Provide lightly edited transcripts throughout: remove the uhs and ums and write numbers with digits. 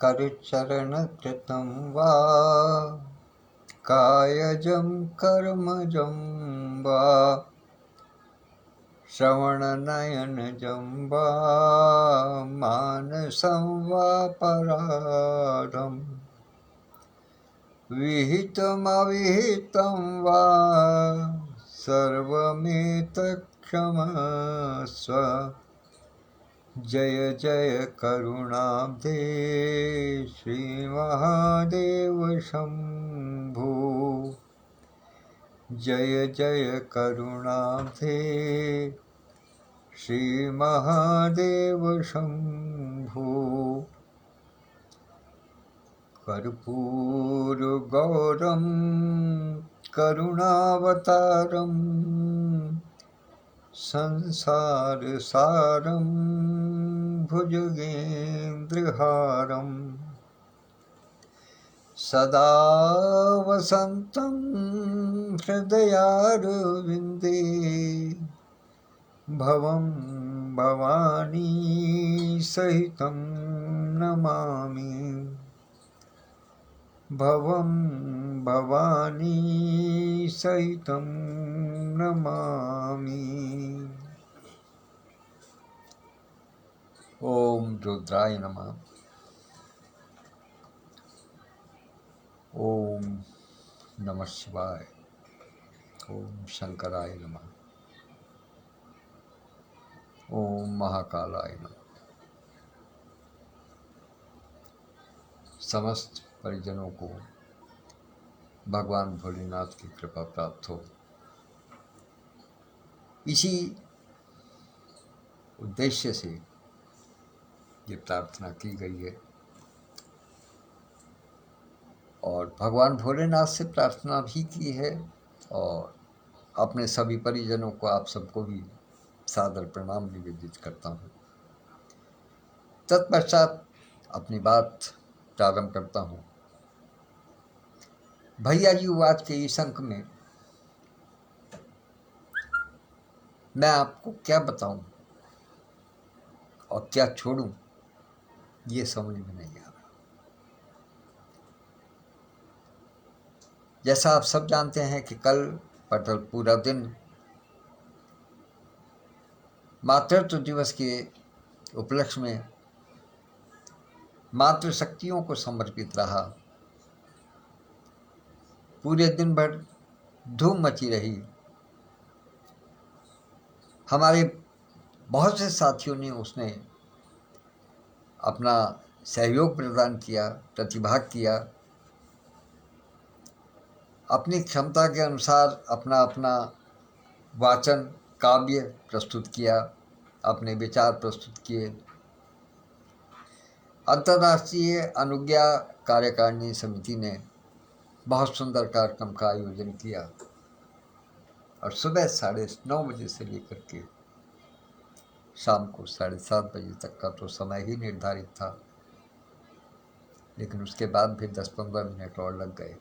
करचरणकृतं वा कायजं कर्मजं वा श्रवणनयनजं वा मानसं वा पराधं विहितमविहितं वा सर्वमेतत्क्षमस्व। जय जय करुणाब्धे श्रीमहादेव शम्भो। जय जय करुणाब्धे श्रीमहादेव शम्भो। कर्पूरगौरं करुणावतारं संसारसारं भुजगेन्द्रहारं सदा वसन्तं हृदयारविन्दे भवं भवानी सहितं नमामि। भवं भवानी सहितं नमामि। ओम रुद्राय नमः। ओम नमः शिवाय। ओम शंकराय नमः। ओम महाकालाय नमः। समस्त परिजनों को भगवान भोलेनाथ की कृपा प्राप्त हो, इसी उद्देश्य से ये प्रार्थना की गई है। और भगवान भोलेनाथ से प्रार्थना भी की है और अपने सभी परिजनों को, आप सबको भी सादर प्रणाम निवेदित करता हूँ। तत्पश्चात अपनी बात प्रारंभ करता हूँ। भैया जी वाच के इस अंक में मैं आपको क्या बताऊं और क्या छोड़ूं, ये समझ में नहीं आ रहा। जैसा आप सब जानते हैं कि कल पटल पूरा दिन मातृत्व दिवस के उपलक्ष्य में मातृशक्तियों को समर्पित रहा। पूरे दिन भर धूम मची रही। हमारे बहुत से साथियों ने उसने अपना सहयोग प्रदान किया, प्रतिभाग किया, अपनी क्षमता के अनुसार अपना अपना वाचन काव्य प्रस्तुत किया, अपने विचार प्रस्तुत किए। अंतर्राष्ट्रीय अनुज्ञा कार्यकारिणी समिति ने बहुत सुंदर कार्यक्रम का आयोजन किया और सुबह 9:30 बजे से लेकर के शाम को 7:30 बजे तक का तो समय ही निर्धारित था, लेकिन उसके बाद भी 10-15 मिनट और लग गए।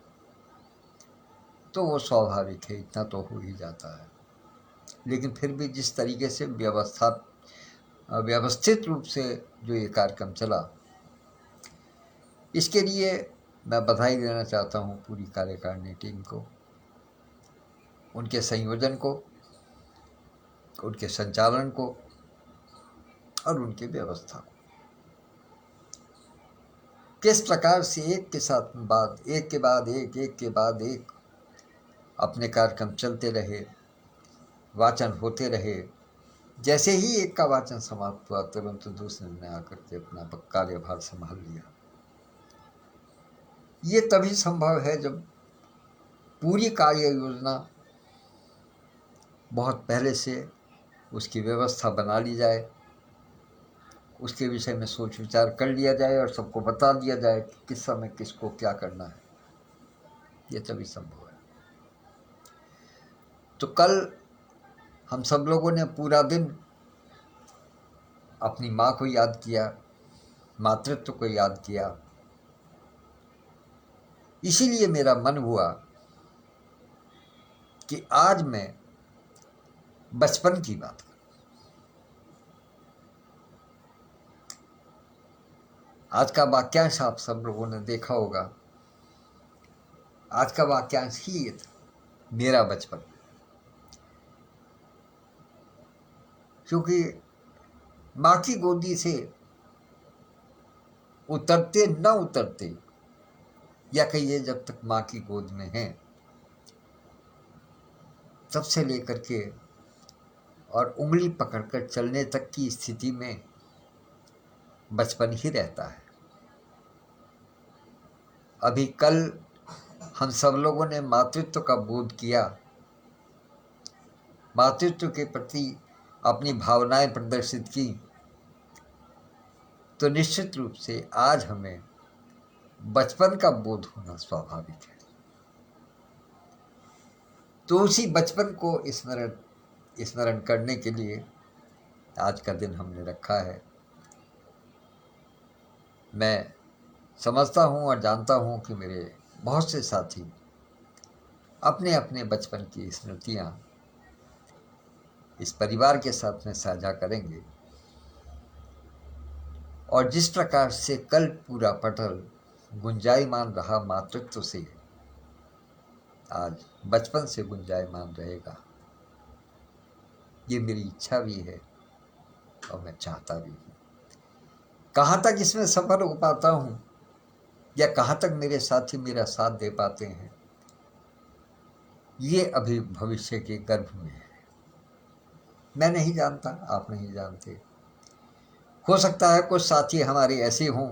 तो वो स्वाभाविक है, इतना तो हो ही जाता है। लेकिन फिर भी जिस तरीके से व्यवस्थित रूप से जो ये कार्यक्रम चला, इसके लिए मैं बधाई देना चाहता हूँ पूरी कार्यकारिणी टीम को, उनके संयोजन को, उनके संचालन को और उनकी व्यवस्था को। किस प्रकार से एक के बाद एक अपने कार्यक्रम चलते रहे, वाचन होते रहे। जैसे ही एक का वाचन समाप्त हुआ, तुरंत दूसरे ने आकर के अपना कार्यभार संभाल लिया। ये तभी संभव है जब पूरी कार्य योजना बहुत पहले से उसकी व्यवस्था बना ली जाए, उसके विषय में सोच विचार कर लिया जाए और सबको बता दिया जाए कि किस समय किसको क्या करना है। ये तभी संभव है। तो कल हम सब लोगों ने पूरा दिन अपनी माँ को याद किया, मातृत्व को याद किया। इसीलिए मेरा मन हुआ कि आज मैं बचपन की बात करूं। आज का वाक्यांश आप सब लोगों ने देखा होगा। आज का वाक्यांश ही ये था, मेरा बचपन। क्योंकि माँ की गोदी से उतरते न उतरते, या कहिए जब तक माँ की गोद में हैं, तब से लेकर के और उंगली पकड़कर चलने तक की स्थिति में बचपन ही रहता है। अभी कल हम सब लोगों ने मातृत्व का बोध किया, मातृत्व के प्रति अपनी भावनाएं प्रदर्शित की, तो निश्चित रूप से आज हमें बचपन का बोध होना स्वाभाविक है। तो उसी बचपन को स्मरण करने के लिए आज का दिन हमने रखा है। मैं समझता हूँ और जानता हूँ कि मेरे बहुत से साथी अपने अपने बचपन की स्मृतियाँ इस परिवार के साथ में साझा करेंगे, और जिस प्रकार से कल पूरा पटल गुंजायमान रहा मातृत्व से, आज बचपन से गुंजायमान रहेगा। ये मेरी इच्छा भी है और मैं चाहता भी हूँ। कहाँ तक इसमें सफल हो पाता हूँ या कहाँ तक मेरे साथी मेरा साथ दे पाते हैं, ये अभी भविष्य के गर्भ में है। मैं नहीं जानता, आप नहीं जानते। हो सकता है कुछ साथी हमारे ऐसे हों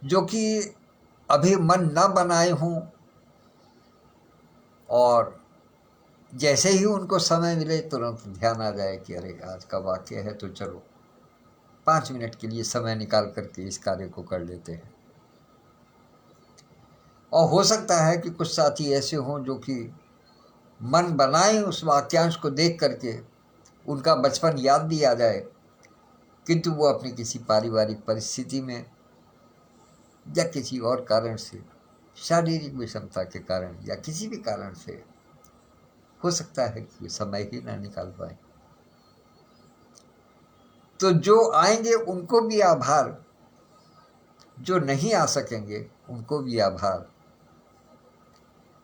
जो कि अभी मन न बनाए हों, और जैसे ही उनको समय मिले तुरंत ध्यान आ जाए कि अरे आज का वाक्य है तो चलो 5 मिनट के लिए समय निकाल करके इस कार्य को कर लेते हैं। और हो सकता है कि कुछ साथी ऐसे हों जो कि मन बनाए उस वाक्यांश को देख करके उनका बचपन याद भी आ जाए, किंतु वो अपनी किसी पारिवारिक परिस्थिति में या किसी और कारण से, शारीरिक विषमता के कारण या किसी भी कारण से, हो सकता है कि समय ही ना निकाल पाए। तो जो आएंगे उनको भी आभार, जो नहीं आ सकेंगे उनको भी आभार।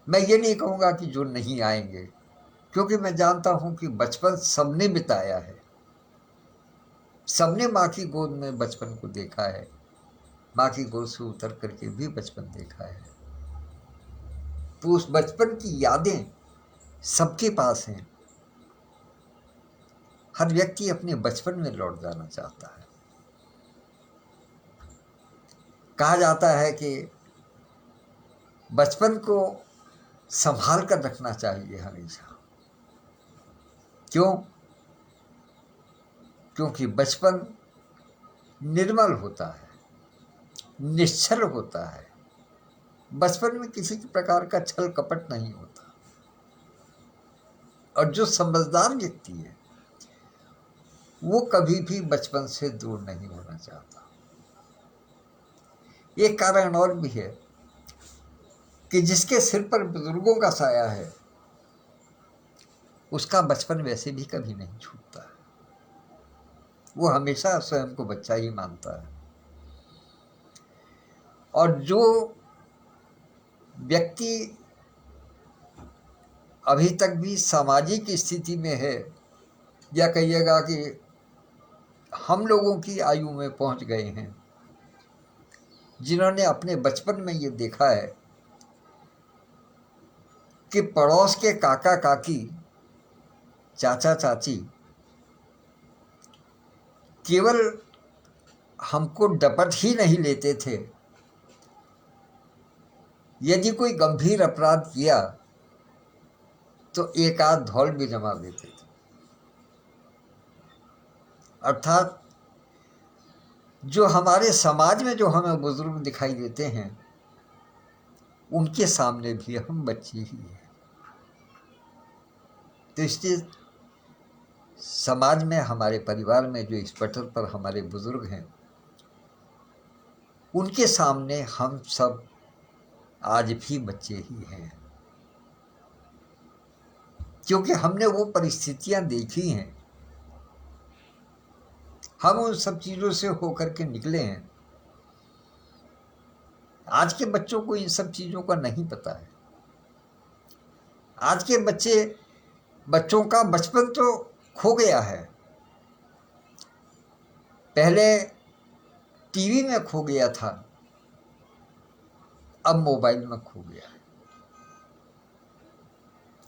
मैं ये नहीं कहूँगा कि जो नहीं आएंगे, क्योंकि मैं जानता हूँ कि बचपन सबने बिताया है, सबने माँ की गोद में बचपन को देखा है, माँ की गोद से उतर करके भी बचपन देखा है। तो उस बचपन की यादें सबके पास हैं। हर व्यक्ति अपने बचपन में लौट जाना चाहता है। कहा जाता है कि बचपन को संभाल कर रखना चाहिए हमेशा। क्यों? क्योंकि बचपन निर्मल होता है, निश्चल होता है। बचपन में किसी प्रकार का छल कपट नहीं होता। और जो समझदार व्यक्ति है वो कभी भी बचपन से दूर नहीं होना चाहता। एक कारण और भी है कि जिसके सिर पर बुजुर्गों का साया है उसका बचपन वैसे भी कभी नहीं छूटता है। वो हमेशा स्वयं को बच्चा ही मानता है। और जो व्यक्ति अभी तक भी सामाजिक स्थिति में है, या कहिएगा कि हम लोगों की आयु में पहुंच गए हैं, जिन्होंने अपने बचपन में ये देखा है कि पड़ोस के काका काकी, चाचा चाची केवल हमको डपट ही नहीं लेते थे, यदि कोई गंभीर अपराध किया तो एक आध धौल भी जमा देते थे। अर्थात जो हमारे समाज में जो हमें बुजुर्ग दिखाई देते हैं उनके सामने भी हम बच्चे ही हैं। तो इसलिए समाज में, हमारे परिवार में जो इस पटल पर हमारे बुजुर्ग हैं, उनके सामने हम सब आज भी बच्चे ही हैं। क्योंकि हमने वो परिस्थितियां देखी हैं हम उन सब चीज़ों से होकर के निकले हैं। आज के बच्चों को इन सब चीज़ों का नहीं पता है। आज के बच्चों का बचपन तो खो गया है। पहले टीवी में खो गया था, अब मोबाइल में खो गया है।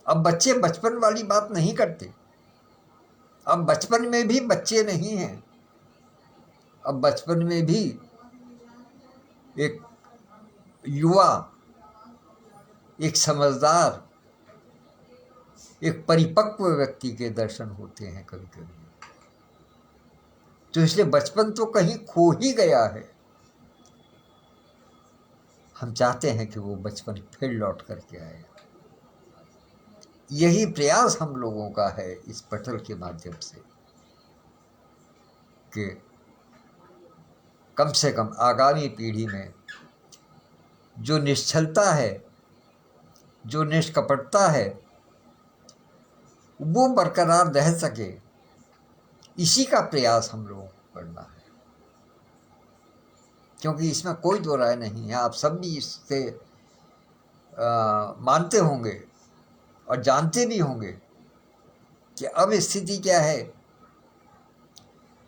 अब बच्चे बचपन वाली बात नहीं करते। अब बचपन में भी बच्चे नहीं हैं। अब बचपन में भी एक युवा, एक समझदार, एक परिपक्व व्यक्ति के दर्शन होते हैं कभी कभी। तो इसलिए बचपन तो कहीं खो ही गया है। हम चाहते हैं कि वो बचपन फिर लौट करके आए। यही प्रयास हम लोगों का है इस पटल के माध्यम से कि कम से कम आगामी पीढ़ी में जो निश्चलता है, जो निष्कपटता है, वो बरकरार रह सके। इसी का प्रयास हम लोगों को करना है, क्योंकि इसमें कोई दो राय नहीं है। आप सब भी इससे मानते होंगे और जानते भी होंगे कि अब स्थिति क्या है।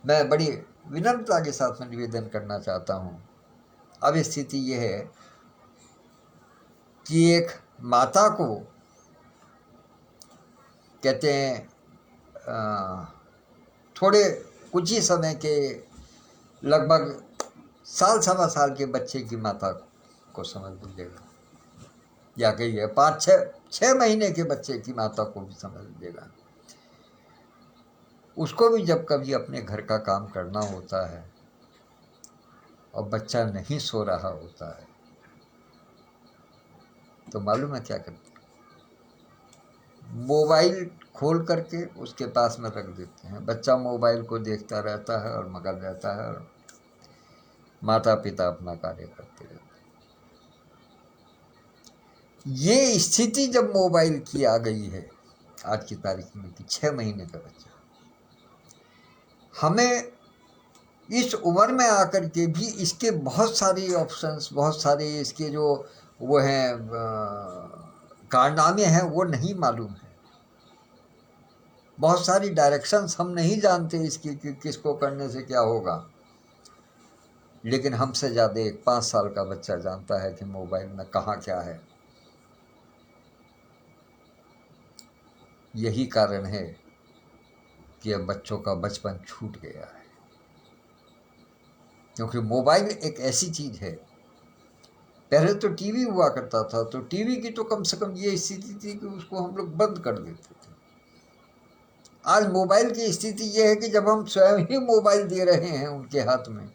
मैं बड़ी विनम्रता के साथ में निवेदन करना चाहता हूँ। अब स्थिति ये है कि एक माता को कहते हैं थोड़े कुछ ही समय के लगभग साल सवा साल के बच्चे की माता को समझ लीजिएगा, या कहिए 5-6 महीने के बच्चे की माता को भी समझ लीजिएगा। उसको भी जब कभी अपने घर का काम करना होता है और बच्चा नहीं सो रहा होता है तो मालूम है क्या करते हैं? मोबाइल खोल करके उसके पास में रख देते हैं। बच्चा मोबाइल को देखता रहता है और मगन रहता है और माता पिता अपना कार्य करते रहते हैं। ये स्थिति जब मोबाइल की आ गई है आज की तारीख में कि 6 महीने का बच्चा, हमें इस उम्र में आकर के भी इसके बहुत सारे ऑप्शंस, बहुत सारे इसके जो वो हैं कारनामे हैं वो नहीं मालूम है। बहुत सारी डायरेक्शंस हम नहीं जानते इसकी कि किसको करने से क्या होगा। लेकिन हमसे ज़्यादा एक 5 साल का बच्चा जानता है कि मोबाइल में कहाँ क्या है। यही कारण है कि अब बच्चों का बचपन छूट गया है, क्योंकि मोबाइल एक ऐसी चीज़ है। पहले तो टीवी हुआ करता था, तो टीवी की तो कम से कम ये स्थिति थी कि उसको हम लोग बंद कर देते थे। आज मोबाइल की स्थिति ये है कि जब हम स्वयं ही मोबाइल दे रहे हैं उनके हाथ में,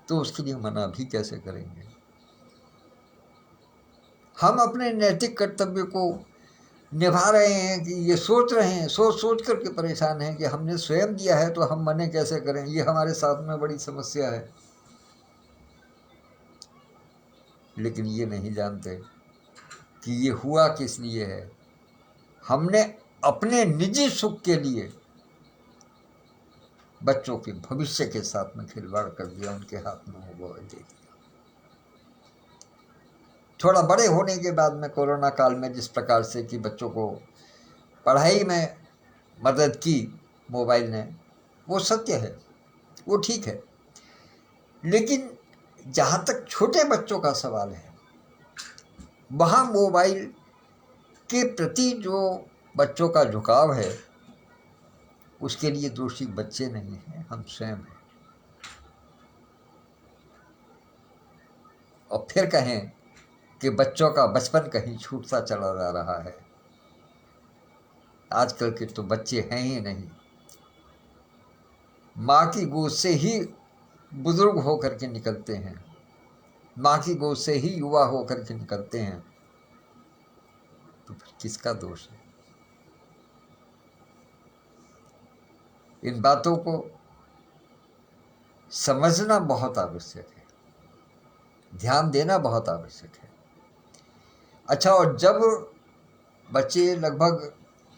तो उसके लिए मना भी कैसे करेंगे। हम अपने नैतिक कर्तव्य को निभा रहे हैं कि ये सोच रहे हैं, सोच करके परेशान हैं कि हमने स्वयं दिया है तो हम मने कैसे करें। ये हमारे साथ में बड़ी समस्या है। लेकिन ये नहीं जानते कि ये हुआ किस लिए है। हमने अपने निजी सुख के लिए बच्चों के भविष्य के साथ में खिलवाड़ कर दिया, उनके हाथ में मोबाइल दे दिया। थोड़ा बड़े होने के बाद में कोरोना काल में जिस प्रकार से कि बच्चों को पढ़ाई में मदद की मोबाइल ने, वो सत्य है, वो ठीक है। लेकिन जहाँ तक छोटे बच्चों का सवाल है, वहाँ मोबाइल के प्रति जो बच्चों का झुकाव है, उसके लिए दोषी बच्चे नहीं हैं, हम स्वयं हैं। और फिर कहें कि बच्चों का बचपन कहीं छूटता चला जा रहा है। आजकल के तो बच्चे हैं ही नहीं। माँ की गोद से ही बुजुर्ग होकर के निकलते हैं, माँ की गोद से ही युवा होकर के निकलते हैं, तो फिर किसका दोष है। इन बातों को समझना बहुत आवश्यक है, ध्यान देना बहुत आवश्यक है। अच्छा, और जब बच्चे लगभग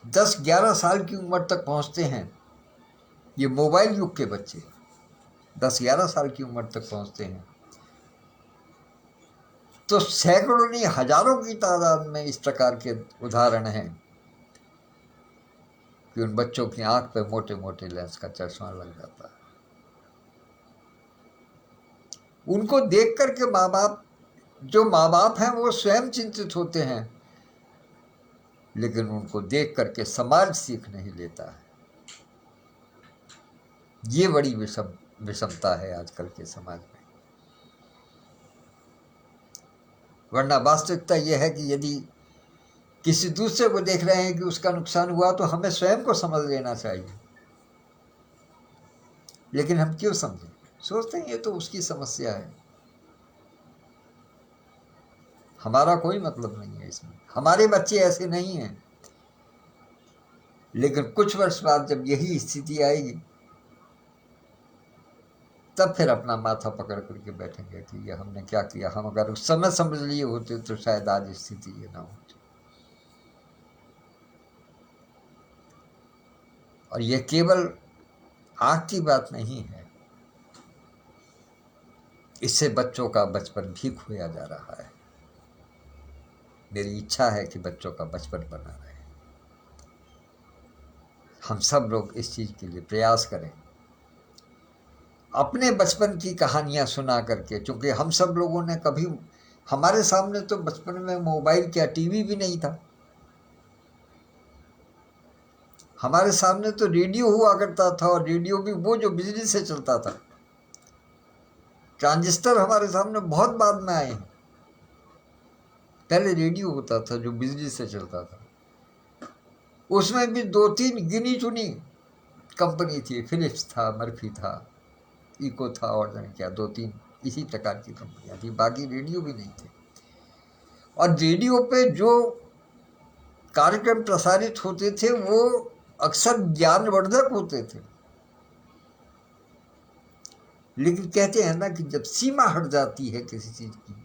10-11 साल की उम्र तक पहुंचते हैं, ये मोबाइल युग के बच्चे 10-11 साल की उम्र तक पहुंचते हैं, तो सैकड़ों नहीं हजारों की तादाद में इस प्रकार के उदाहरण हैं कि उन बच्चों की आंख पे मोटे मोटे लेंस का चश्मा लग जाता है। उनको देख करके माँ बाप हैं वो स्वयं चिंतित होते हैं, लेकिन उनको देख करके समाज सीख नहीं लेता है। ये बड़ी विषमता है आजकल के समाज में। वरना वास्तविकता यह है कि यदि किसी दूसरे को देख रहे हैं कि उसका नुकसान हुआ तो हमें स्वयं को समझ लेना चाहिए, लेकिन हम क्यों समझें? सोचते हैं ये तो उसकी समस्या है, हमारा कोई मतलब नहीं है इसमें, हमारे बच्चे ऐसे नहीं हैं। लेकिन कुछ वर्ष बाद जब यही स्थिति आएगी तब फिर अपना माथा पकड़ करके बैठेंगे कि ये हमने क्या किया। हम अगर उस समय समझ लिए होते तो शायद आज स्थिति ये ना होती। और ये केवल आँख की बात नहीं है, इससे बच्चों का बचपन भी खोया जा रहा है। मेरी इच्छा है कि बच्चों का बचपन बना रहे। हम सब लोग इस चीज के लिए प्रयास करें, अपने बचपन की कहानियां सुना करके। क्योंकि हम सब लोगों ने कभी, हमारे सामने तो बचपन में मोबाइल क्या टीवी भी नहीं था, हमारे सामने तो रेडियो हुआ करता था, और रेडियो भी वो जो बिजली से चलता था। ट्रांजिस्टर हमारे सामने बहुत बाद में आए हैं, पहले रेडियो होता था जो बिजली से चलता था। उसमें भी 2-3 गिनी चुनी कंपनी थी, फिलिप्स था, मर्फी था, इको था, और जाने क्या 2-3 इसी प्रकार की कंपनियां थी, बाकी रेडियो भी नहीं थे। और रेडियो पे जो कार्यक्रम प्रसारित होते थे वो अक्सर ज्ञानवर्धक होते थे। लेकिन कहते हैं ना कि जब सीमा हट जाती है किसी चीज की,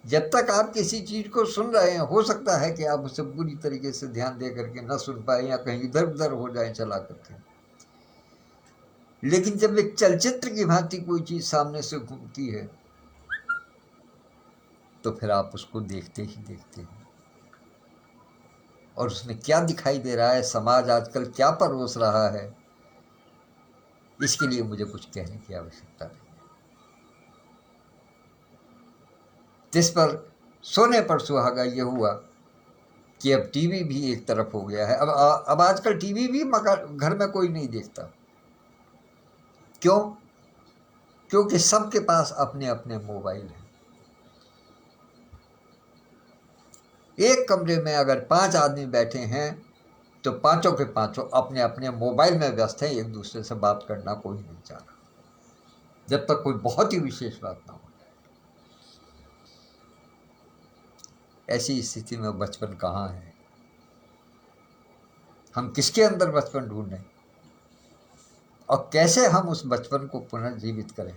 जब तक आप किसी चीज को सुन रहे हैं, हो सकता है कि आप उसे पूरी तरीके से ध्यान दे करके न सुन पाए या कहीं इधर उधर हो जाए चला करके। लेकिन जब एक चलचित्र की भांति कोई चीज सामने से घूमती है तो फिर आप उसको देखते ही देखते हैं। और उसमें क्या दिखाई दे रहा है, समाज आजकल क्या परोस रहा है, इसके लिए मुझे कुछ कहने की आवश्यकता नहीं है। जिस पर सोने पर सुहागा ये हुआ कि अब टीवी भी एक तरफ हो गया है। अब आजकल टीवी भी घर में कोई नहीं देखता। क्यों? क्योंकि सबके पास अपने अपने मोबाइल हैं। एक कमरे में अगर 5 आदमी बैठे हैं तो पांचों के पांचों अपने अपने मोबाइल में व्यस्त हैं, एक दूसरे से बात करना कोई नहीं चाह रहा, जब तक कोई बहुत ही विशेष बात ना हो जाए। ऐसी स्थिति में बचपन कहाँ है? हम किसके अंदर बचपन ढूंढें और कैसे हम उस बचपन को पुनर्जीवित करें,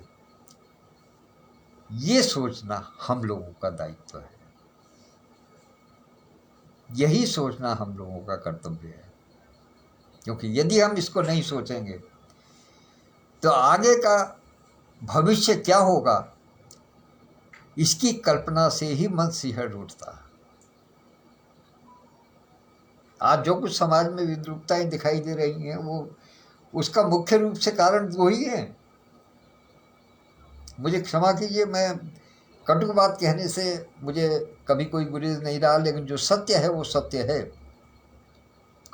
ये सोचना हम लोगों का दायित्व है, यही सोचना हम लोगों का कर्तव्य है। क्योंकि यदि हम इसको नहीं सोचेंगे तो आगे का भविष्य क्या होगा, इसकी कल्पना से ही मन सिहर उठता है। आज जो कुछ समाज में विद्रूपताएं दिखाई दे रही हैं, वो उसका मुख्य रूप से कारण वही है। मुझे क्षमा कीजिए, मैं कटु बात कहने से मुझे कभी कोई गुरेज नहीं रहा, लेकिन जो सत्य है वो सत्य है।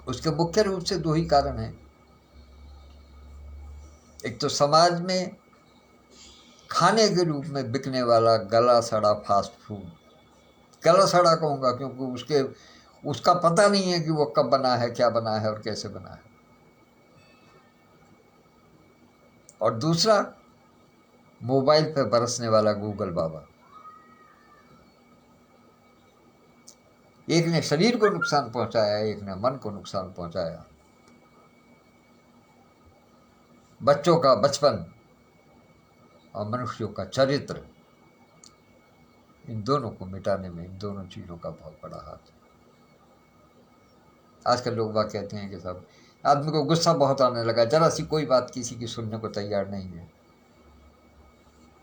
उसके मुख्य रूप से 2 ही कारण हैं। एक तो समाज में खाने के रूप में बिकने वाला गला सड़ा फास्ट फूड, गला सड़ा कहूँगा क्योंकि उसका पता नहीं है कि वो कब बना है, क्या बना है और कैसे बना है। और दूसरा, मोबाइल पे बरसने वाला गूगल बाबा। एक ने शरीर को नुकसान पहुंचाया, एक ने मन को नुकसान पहुंचाया। बच्चों का बचपन और मनुष्यों का चरित्र, इन दोनों को मिटाने में इन दोनों चीज़ों का बहुत बड़ा हाथ है। आजकल लोग बात कहते हैं कि साहब आदमी को गुस्सा बहुत आने लगा, जरा सी कोई बात किसी की सुनने को तैयार नहीं है,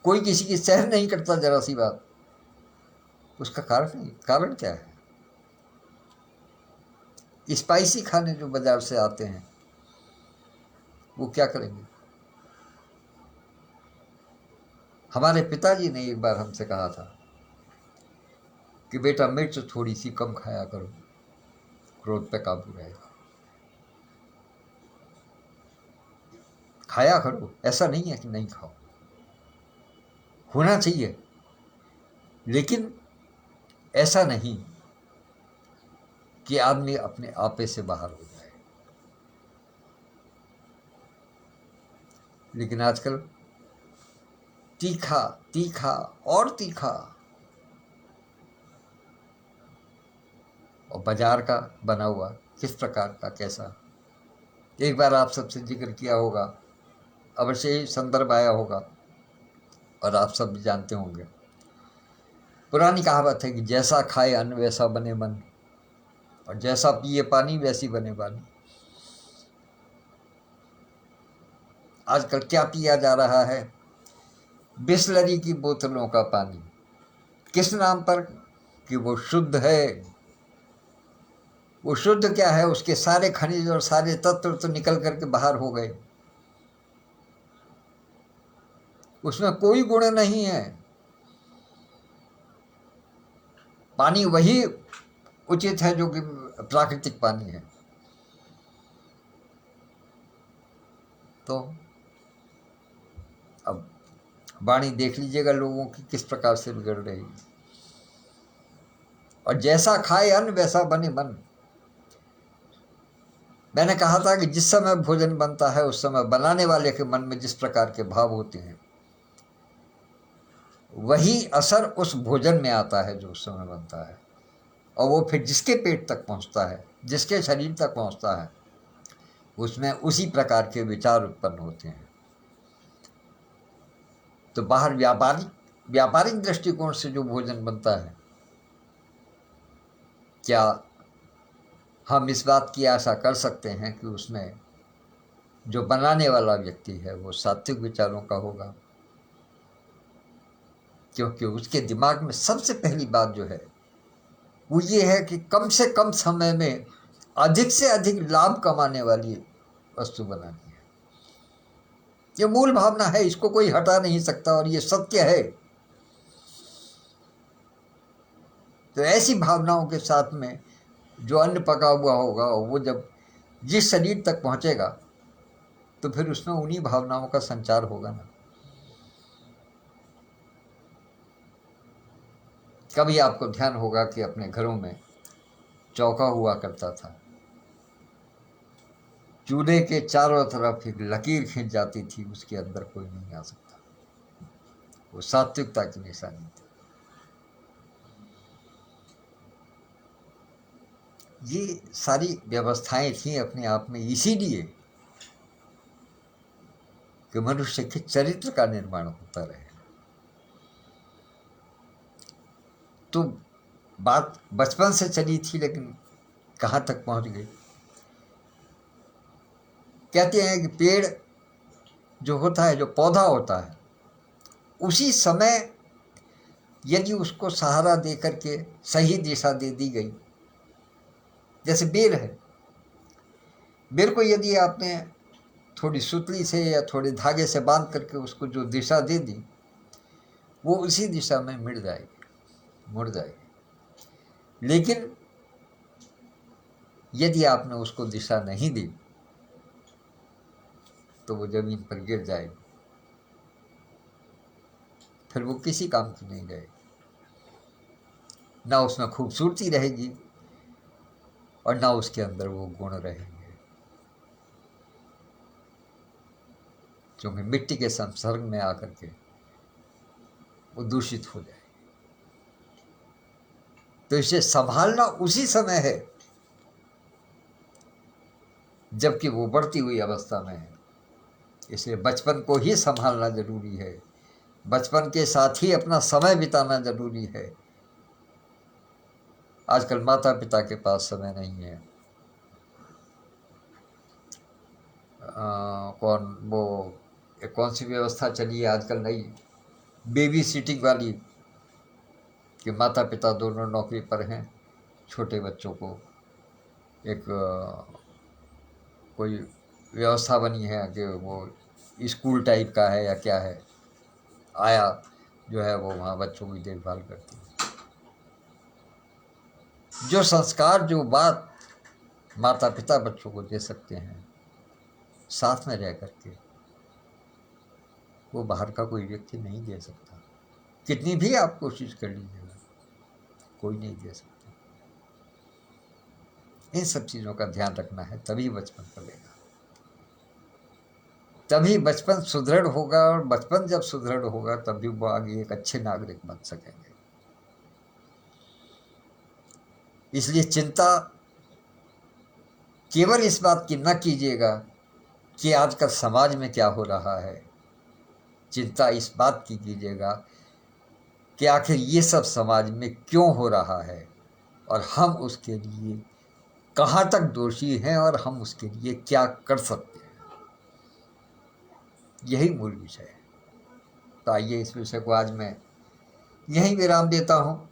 कोई किसी की सहन नहीं करता जरा सी बात। उसका कारण क्या है? स्पाइसी खाने जो बाजार से आते हैं वो क्या करेंगे? हमारे पिताजी ने एक बार हमसे कहा था कि बेटा मिर्च थोड़ी सी कम खाया करो, क्रोध पे काबू रहेगा। खाया करो, ऐसा नहीं है कि नहीं खाओ, होना चाहिए, लेकिन ऐसा नहीं कि आदमी अपने आपे से बाहर हो जाए। लेकिन आजकल तीखा तीखा और तीखा, और बाजार का बना हुआ किस प्रकार का, कैसा। एक बार आप सबसे जिक्र किया होगा, अवश्य ही संदर्भ आया होगा और आप सब भी जानते होंगे। पुरानी कहावत है कि जैसा खाए अन्न वैसा बने मन, और जैसा पिए पानी वैसी बने वाणी। आजकल क्या पिया जा रहा है? बिस्लरी की बोतलों का पानी। किस नाम पर? कि वो शुद्ध है। वो शुद्ध क्या है? उसके सारे खनिज और सारे तत्व तो निकल करके बाहर हो गए, उसमें कोई गुण नहीं है। पानी वही उचित है जो कि प्राकृतिक पानी है। तो अब वाणी देख लीजिएगा लोगों की किस प्रकार से बिगड़ रही है। और जैसा खाए अन्न वैसा बने मन। मैंने कहा था कि जिस समय भोजन बनता है उस समय बनाने वाले के मन में जिस प्रकार के भाव होते हैं वही असर उस भोजन में आता है जो उस समय बनता है, और वो फिर जिसके पेट तक पहुंचता है, जिसके शरीर तक पहुंचता है, उसमें उसी प्रकार के विचार उत्पन्न होते हैं। तो बाहर व्यापारिक दृष्टिकोण से जो भोजन बनता है, क्या हम इस बात की आशा कर सकते हैं कि उसमें जो बनाने वाला व्यक्ति है वो सात्विक विचारों का होगा? क्योंकि उसके दिमाग में सबसे पहली बात जो है वो ये है कि कम से कम समय में अधिक से अधिक लाभ कमाने वाली वस्तु बनानी है। ये मूल भावना है, इसको कोई हटा नहीं सकता और ये सत्य है। तो ऐसी भावनाओं के साथ में जो अन्न पका हुआ होगा वो जब जिस शरीर तक पहुंचेगा तो फिर उसमें उन्हीं भावनाओं का संचार होगा ना। कभी आपको ध्यान होगा कि अपने घरों में चौका हुआ करता था, चूल्हे के चारों तरफ एक लकीर खींच जाती थी, उसके अंदर कोई नहीं आ सकता। वो सात्विकता की निशानी थी। ये सारी व्यवस्थाएं थी अपने आप में इसीलिए कि मनुष्य के चरित्र का निर्माण होता रहे। तो बात बचपन से चली थी लेकिन कहाँ तक पहुंच गई? कहते हैं कि पेड़ जो होता है, जो पौधा होता है, उसी समय यदि उसको सहारा दे करके सही दिशा दे दी गई, जैसे बेर है, बेर को यदि आपने थोड़ी सुतली से या थोड़े धागे से बांध करके उसको जो दिशा दे दी वो उसी दिशा में मुड़ जाएगी। लेकिन यदि आपने उसको दिशा नहीं दी तो वो जमीन पर गिर जाएगी, फिर वो किसी काम की नहीं रहेगी, ना उसमें खूबसूरती रहेगी और ना उसके अंदर वो गुण रहेंगे, क्योंकि मिट्टी के संसर्ग में आकर के वो दूषित हो जाए। तो इसे संभालना उसी समय है जबकि वो बढ़ती हुई अवस्था में है। इसलिए बचपन को ही संभालना जरूरी है, बचपन के साथ ही अपना समय बिताना जरूरी है। आजकल माता पिता के पास समय नहीं है, कौन वो कौन सी व्यवस्था चली है आजकल नई, बेबी सिटिंग वाली, कि माता पिता दोनों नौकरी पर हैं, छोटे बच्चों को एक कोई व्यवस्था बनी है कि वो स्कूल टाइप का है या क्या है, आया जो है वो वहाँ बच्चों की देखभाल करती है। जो संस्कार, जो बात माता पिता बच्चों को दे सकते हैं साथ में रह करके, वो बाहर का कोई व्यक्ति नहीं दे सकता। कितनी भी आप कोशिश कर लीजिएगा, कोई नहीं दे सकता। इन सब चीज़ों का ध्यान रखना है, तभी बचपन पलेगा, तभी बचपन सुदृढ़ होगा। और बचपन जब सुदृढ़ होगा तभी वो आगे एक अच्छे नागरिक बन सकेंगे। इसलिए चिंता केवल इस बात की न कीजिएगा कि आजकल समाज में क्या हो रहा है, चिंता इस बात की कीजिएगा कि आखिर ये सब समाज में क्यों हो रहा है और हम उसके लिए कहाँ तक दोषी हैं और हम उसके लिए क्या कर सकते हैं। यही मूल विषय है। तो आइए इस विषय को आज मैं यहीं विराम देता हूँ,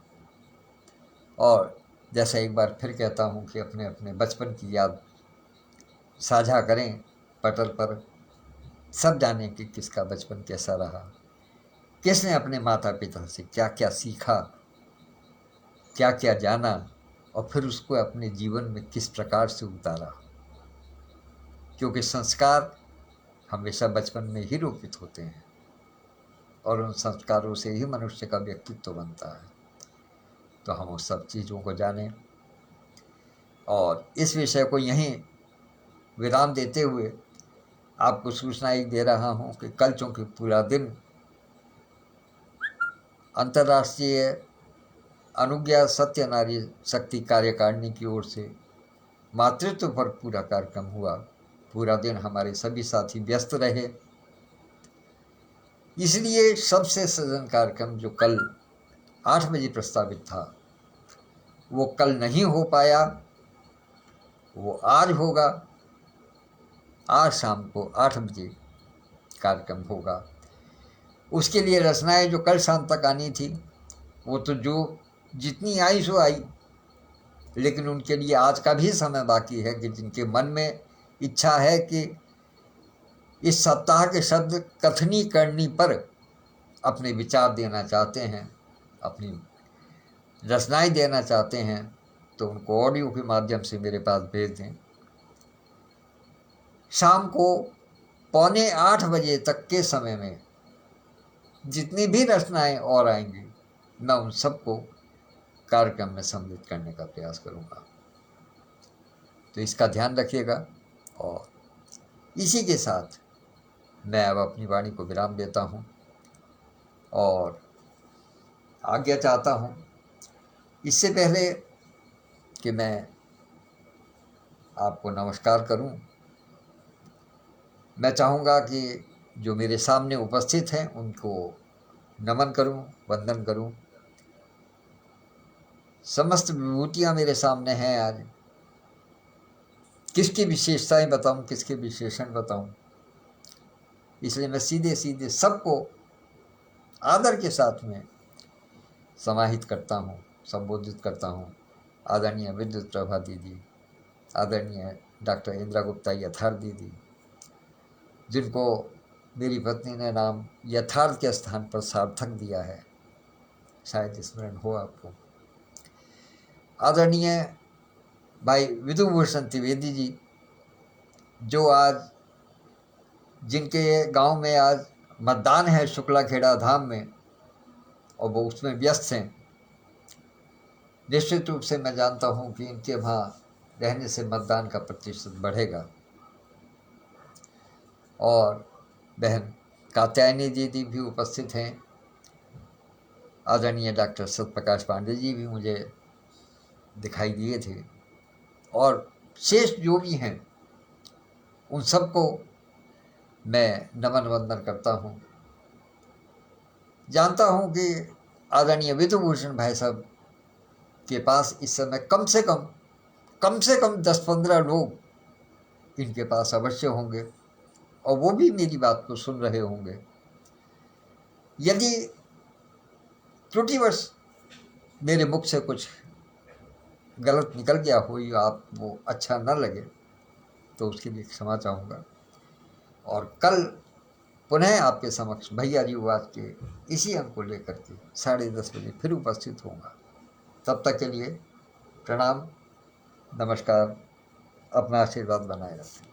और जैसा एक बार फिर कहता हूँ कि अपने अपने बचपन की याद साझा करें पटल पर, सब जानें कि किसका बचपन कैसा रहा, किसने अपने माता पिता से क्या क्या सीखा, क्या क्या जाना, और फिर उसको अपने जीवन में किस प्रकार से उतारा। क्योंकि संस्कार हमेशा बचपन में ही रोपित होते हैं और उन संस्कारों से ही मनुष्य का व्यक्तित्व बनता है। तो हम उस सब चीज़ों को जानें, और इस विषय को यहीं विराम देते हुए आपको सूचना एक दे रहा हूँ कि कल चूँकि पूरा दिन अंतर्राष्ट्रीय अनुज्ञा सत्य नारी शक्ति कार्यकारिणी की ओर से मातृत्व पर पूरा कार्यक्रम हुआ, पूरा दिन हमारे सभी साथी व्यस्त रहे। इसलिए सबसे सजन कार्यक्रम जो कल 8 बजे प्रस्तावित था वो कल नहीं हो पाया, वो आज होगा। आज शाम को 8 बजे कार्यक्रम होगा। उसके लिए रचनाएं जो कल शाम तक आनी थी वो तो जो जितनी आई सो आई, लेकिन उनके लिए आज का भी समय बाकी है कि जिनके मन में इच्छा है कि इस सप्ताह के शब्द कथनी करनी पर अपने विचार देना चाहते हैं, अपनी रचनाएं देना चाहते हैं, तो उनको ऑडियो के माध्यम से मेरे पास भेज दें। शाम को 7:45 बजे तक के समय में जितनी भी रचनाएं और आएंगी मैं उन सबको कार्यक्रम में सम्मिलित करने का प्रयास करूंगा। तो इसका ध्यान रखिएगा, और इसी के साथ मैं अब अपनी वाणी को विराम देता हूं और आज्ञा चाहता हूं। इससे पहले कि मैं आपको नमस्कार करूं, मैं चाहूँगा कि जो मेरे सामने उपस्थित हैं उनको नमन करूं, वंदन करूं। समस्त विभूतियाँ मेरे सामने हैं। आज किसकी विशेषताएं बताऊं, किसके विशेषण बताऊं, इसलिए मैं सीधे सीधे सबको आदर के साथ में समाहित करता हूं, संबोधित करता हूं। आदरणीय विद्युत प्रभा दीदी, आदरणीय डॉक्टर इंदिरा गुप्ता यथार्थ दीदी, जिनको मेरी पत्नी ने नाम यथार्थ के स्थान पर सार्थक दिया है, शायद स्मरण हो आपको। आदरणीय भाई विधुभूषण त्रिवेदी जी, जो आज जिनके गांव में आज मतदान है शुक्ला खेड़ा धाम में और वो उसमें व्यस्त हैं। निश्चित रूप से मैं जानता हूं कि इनके वहाँ रहने से मतदान का प्रतिशत बढ़ेगा। और बहन कात्यायनी दीदी भी उपस्थित हैं। आदरणीय डॉक्टर सत्यप्रकाश पांडे जी भी मुझे दिखाई दिए थे, और शेष जो भी हैं उन सबको मैं नमन वंदन करता हूँ। जानता हूँ कि आदरणीय विधुभूषण भाई साहब के पास इस समय कम से कम 10-15 लोग इनके पास अवश्य होंगे, और वो भी मेरी बात को सुन रहे होंगे। यदि त्रुटिवश मेरे मुख से कुछ गलत निकल गया हो या आप वो अच्छा न लगे तो उसके लिए क्षमा चाहूँगा। और कल पुनः आपके समक्ष भैया जी वाद के इसी अंक को लेकर के 10:30 बजे फिर उपस्थित होऊंगा। तब तक के लिए प्रणाम, नमस्कार, अपना आशीर्वाद बनाए रखें।